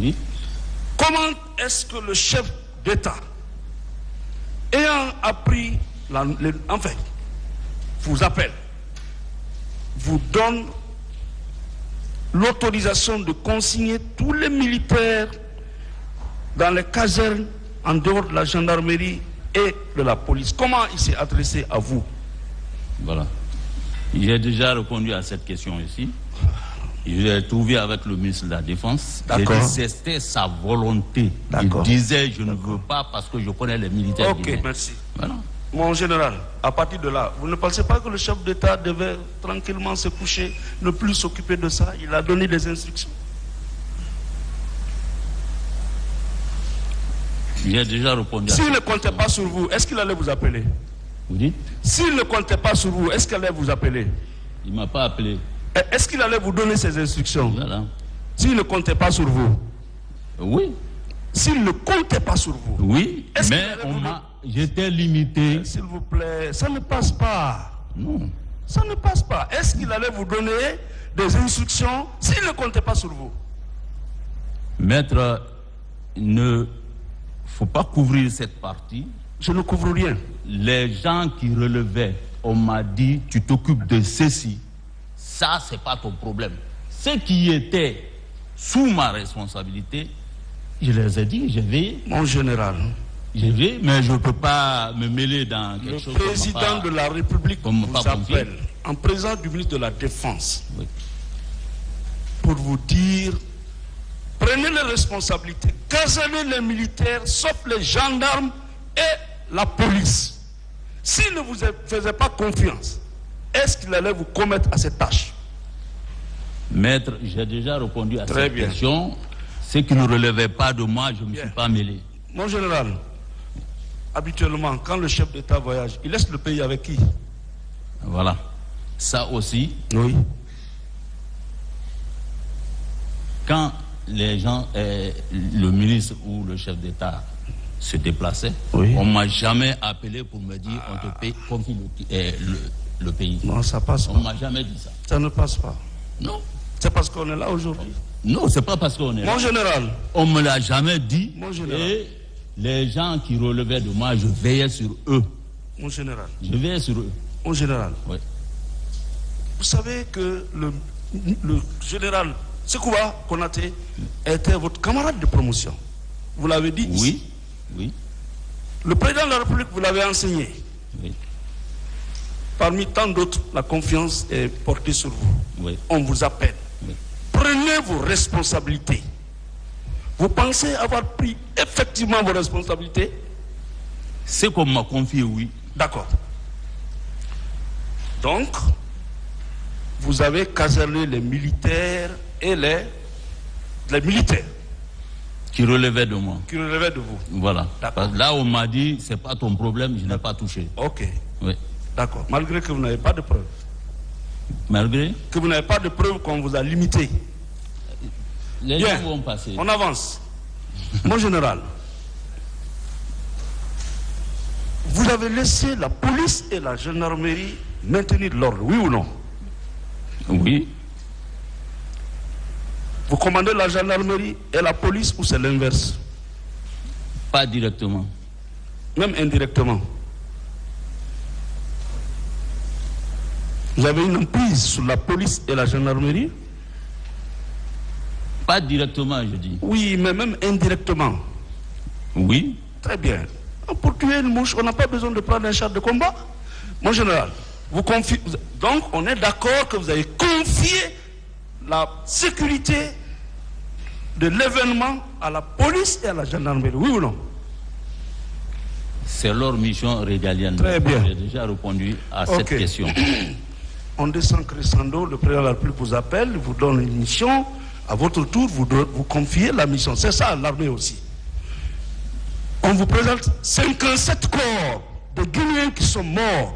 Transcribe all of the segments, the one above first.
Oui. Comment est-ce que le chef d'État, ayant appris, enfin, vous appelle, vous donne l'autorisation de consigner tous les militaires dans les casernes en dehors de la gendarmerie et de la police? Comment il s'est adressé à vous? Voilà. J'ai déjà répondu à cette question ici. J'ai trouvé avec le ministre de la Défense. C'était sa volonté. Il disait je ne veux pas parce que je connais les militaires. Ok, merci. Voilà. Mon général, à partir de là, vous ne pensez pas que le chef d'État devait tranquillement se coucher, ne plus s'occuper de ça? Il a donné des instructions. J'ai déjà répondu. S'il ne comptait pas sur vous, est-ce qu'il allait vous appeler? Vous dites? S'il ne comptait pas sur vous, est-ce qu'il allait vous appeler? Il ne m'a pas appelé. Est-ce qu'il allait vous donner ses instructions? Voilà. S'il ne comptait pas sur vous? Oui. S'il ne comptait pas sur vous? Oui, mais j'étais limité. S'il vous plaît, ça ne passe pas. Non. Ça ne passe pas. Est-ce qu'il allait vous donner des instructions s'il ne comptait pas sur vous? Maître, il ne faut pas couvrir cette partie. Je ne couvre rien. Les gens qui relevaient, on m'a dit, tu t'occupes de ceci. Ça, c'est pas ton problème. Ceux qui étaient sous ma responsabilité, je les ai dit, j'ai veillé. Mon général. J'ai veillé, mais je ne peux pas me mêler dans quelque chose. Le président de la République vous appelle en présence du ministre de la Défense pour vous dire, prenez les responsabilités, casernez les militaires, sauf les gendarmes et la police. S'il ne vous faisait pas confiance, est-ce qu'il allait vous commettre à cette tâche? Maître, j'ai déjà répondu à cette question. Ce qui ne relevait pas de moi, je ne me suis pas mêlé. Mon général, habituellement, quand le chef d'État voyage, il laisse le pays avec qui? Voilà. Ça aussi. Oui. Quand les gens, le ministre ou le chef d'État se déplaçaient, on ne m'a jamais appelé pour me dire on te confie le pays. Non, ça passe pas. On ne m'a jamais dit ça. Ça ne passe pas. Non. C'est parce qu'on est là aujourd'hui. Non, c'est pas parce qu'on est là. Mon général. On me l'a jamais dit. Mon général. Et les gens qui relevaient de moi, je veillais sur eux. Mon général. Je veillais sur eux. Mon général. Oui. Vous savez que le général Sekouba Konaté était votre camarade de promotion. Vous l'avez dit ici. Oui. Le président de la République vous l'avait enseigné. Oui. Parmi tant d'autres, la confiance est portée sur vous. Oui. On vous appelle. Oui. Prenez vos responsabilités. Vous pensez avoir pris effectivement vos responsabilités? C'est qu'on m'a confié, oui. D'accord. Donc, vous avez caserné les militaires et les militaires. Qui relevaient de moi. Qui relevaient de vous. Voilà. Là, on m'a dit, c'est pas ton problème, je n'ai pas touché. Ok. Oui. D'accord. Malgré que vous n'avez pas de preuves. Malgré que vous n'avez pas de preuves qu'on vous a limité. Les gens vont passer. On avance. Mon général, vous avez laissé la police et la gendarmerie maintenir l'ordre, oui ou non? Oui. Vous commandez la gendarmerie et la police ou c'est l'inverse? Pas directement. Même indirectement. Vous avez une emprise sur la police et la gendarmerie? Pas directement, je dis. Oui, mais même indirectement. Oui. Très bien. Pour tuer une mouche, on n'a pas besoin de prendre un char de combat. Mon général, vous confiez. Donc, on est d'accord que vous avez confié la sécurité de l'événement à la police et à la gendarmerie, oui ou non? C'est leur mission régalienne. Très bien. J'ai déjà répondu à cette question. On descend crescendo, le président de la République vous appelle, vous donne une mission. À votre tour, vous confiez la mission. C'est ça, l'armée aussi. On vous présente 57 corps de Guinéens qui sont morts.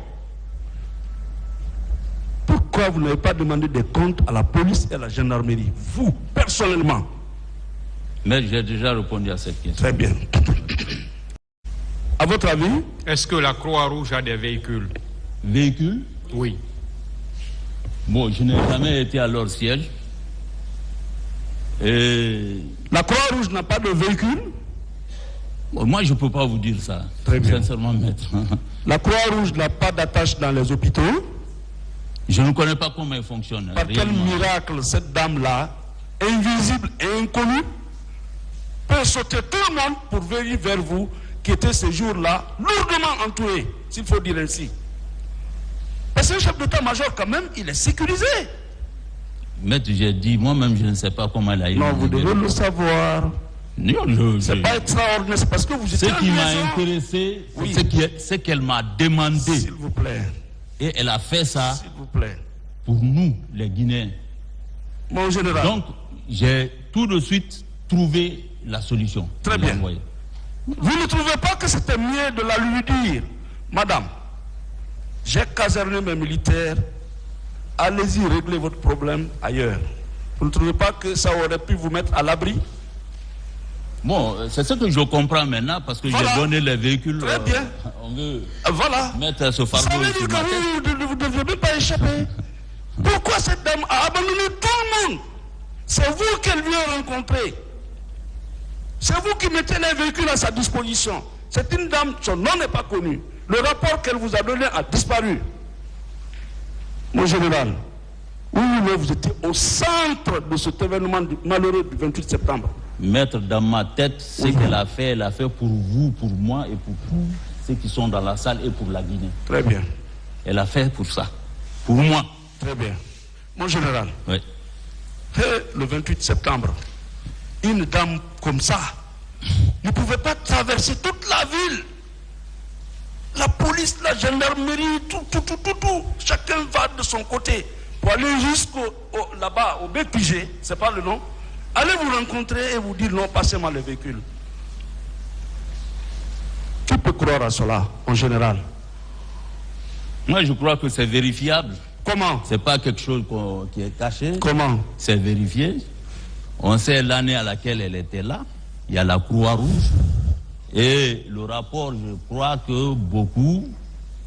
Pourquoi vous n'avez pas demandé des comptes à la police et à la gendarmerie, vous, personnellement? Mais j'ai déjà répondu à cette question. Très bien. À votre avis? Est-ce que la Croix-Rouge a des véhicules? Véhicules? Oui. Bon, je n'ai jamais été à leur siège. La Croix-Rouge n'a pas de véhicule? Moi, je ne peux pas vous dire ça. Très bien. Sincèrement, maître. La Croix-Rouge n'a pas d'attache dans les hôpitaux? Je ne connais pas comment elle fonctionne. Par quel miracle cette dame-là, invisible et inconnue, peut sauter tout le monde pour venir vers vous, qui était ce jour-là lourdement entouré, s'il faut dire ainsi? Parce que le chef d'état-major, quand même, il est sécurisé. Maître, j'ai dit, moi-même, je ne sais pas comment elle a eu. Non, vous devez le savoir. C'est pas extraordinaire, c'est parce que vous étiez Ce qui m'a intéressé, oui, c'est qu'elle m'a demandé. S'il vous plaît. Et elle a fait ça. S'il vous plaît. Pour nous, les Guinéens. Mon général. Donc, j'ai tout de suite trouvé la solution. Très bien. Vous ne trouvez pas que c'était mieux de la lui dire, madame, j'ai caserné mes militaires, allez-y régler votre problème ailleurs. Vous ne trouvez pas que ça aurait pu vous mettre à l'abri? Bon, c'est ce que je comprends maintenant, parce que j'ai donné les véhicules. Très bien. On veut mettre ce fardeau. Ça veut dire que vous ne deviez même pas échapper. Pourquoi cette dame a abandonné tout le monde? C'est vous qu'elle vient rencontrer. C'est vous qui mettez les véhicules à sa disposition. C'est une dame, son nom n'est pas connu. Le rapport qu'elle vous a donné a disparu. Mon général, oui, mais vous étiez au centre de cet événement malheureux du 28 septembre. Maître, dans ma tête, ce qu'elle a fait pour vous, pour moi et pour tous ceux qui sont dans la salle et pour la Guinée. Très bien. Elle a fait pour ça, pour moi. Très bien. Mon général, oui. Le 28 septembre, une dame comme ça ne pouvait pas traverser toute la ville. La police, la gendarmerie, tout. Chacun va de son côté pour aller là-bas, au BPG, c'est pas le nom. Allez vous rencontrer et vous dire non, passez-moi le véhicule. Qui peut croire à cela, en général? Moi, je crois que c'est vérifiable. Comment? C'est pas quelque chose qui est caché. Comment? C'est vérifié. On sait l'année à laquelle elle était là. Il y a la Croix-Rouge. Et le rapport, je crois que beaucoup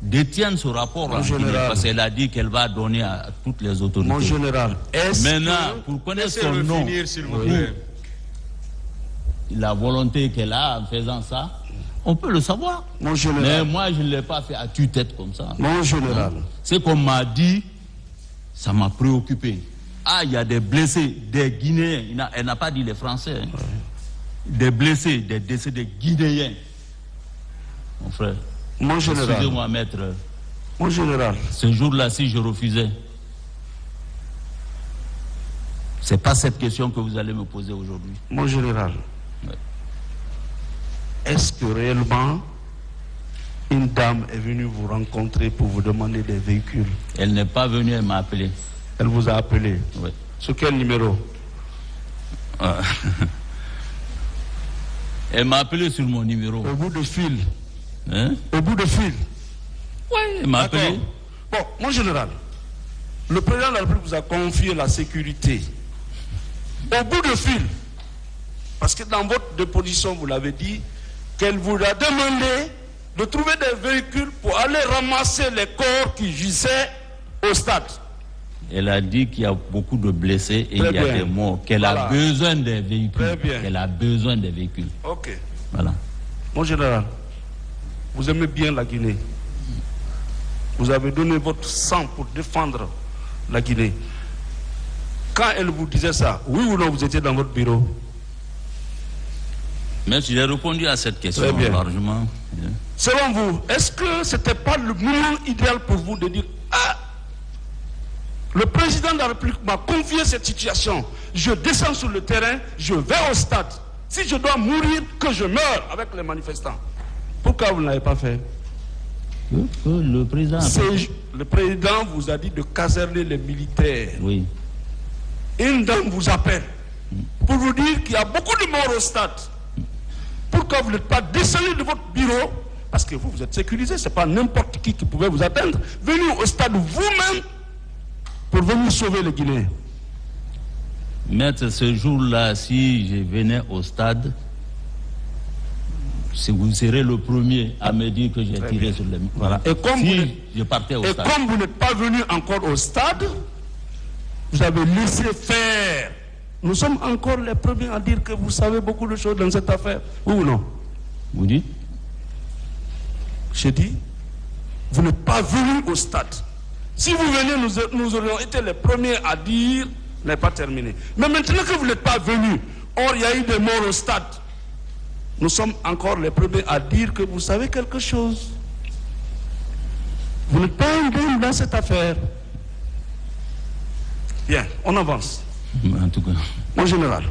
détiennent ce rapport en Guinée, parce qu'elle a dit qu'elle va donner à toutes les autorités. Mon général, maintenant, pour connaître son nom, la volonté qu'elle a en faisant ça, on peut le savoir. Mon général. Mais moi, je ne l'ai pas fait à tue-tête comme ça. Mon général. Ce qu'on m'a dit, ça m'a préoccupé. Ah, il y a des blessés, des Guinéens. Elle n'a pas dit les Français. Hein. Des blessés, des décédés Guinéens. Mon frère. Mon général. Excusez-moi, maître. Mon général. Ce jour-là, si je refusais, c'est pas cette question que vous allez me poser aujourd'hui. Mon général. Ouais. Est-ce que réellement une dame est venue vous rencontrer pour vous demander des véhicules? Elle n'est pas venue, elle m'a appelé. Elle vous a appelé? Oui. Sur quel numéro? Elle m'a appelé sur mon numéro. Au bout de fil. Hein? Au bout de fil. Oui, elle m'a appelé. Bon, mon général, le président de la République vous a confié la sécurité. Au bout de fil. Parce que dans votre déposition, vous l'avez dit, qu'elle vous a demandé de trouver des véhicules pour aller ramasser les corps qui gisaient au stade. Elle a dit qu'il y a beaucoup de blessés et il y a des morts, qu'elle a besoin des véhicules. Très bien. Qu'elle a besoin des véhicules. Ok. Voilà. Mon général, vous aimez bien la Guinée. Vous avez donné votre sang pour défendre la Guinée. Quand elle vous disait ça, oui ou non, vous étiez dans votre bureau? Mais j'ai répondu à cette question largement. Selon vous, est-ce que ce n'était pas le moment idéal pour vous de dire « Ah, le président de la République m'a confié cette situation. Je descends sur le terrain, je vais au stade. Si je dois mourir, que je meure avec les manifestants. » Pourquoi vous ne l'avez pas fait? Le président... Le président vous a dit de caserner les militaires. Oui. Une dame vous appelle pour vous dire qu'il y a beaucoup de morts au stade. Pourquoi vous n'êtes pas descendu de votre bureau? Parce que vous êtes sécurisé, ce n'est pas n'importe qui pouvait vous atteindre. Venez au stade vous-même pour venir sauver les Guinéens. Maître, ce jour-là, si je venais au stade, vous serez le premier à me dire que j'ai tiré sur les... Voilà. Et comme, je partais au stade. Comme vous n'êtes pas venu encore au stade, vous avez laissé faire nous sommes encore les premiers à dire que vous savez beaucoup de choses dans cette affaire. Oui ou non? Vous dites? Je dis, vous n'êtes pas venus au stade. Si vous veniez, nous aurions été les premiers à dire, n'est pas terminé. Mais maintenant que vous n'êtes pas venus, or il y a eu des morts au stade, nous sommes encore les premiers à dire que vous savez quelque chose. Vous n'êtes pas indemne dans cette affaire. Bien, on avance. En tout cas. Mon général.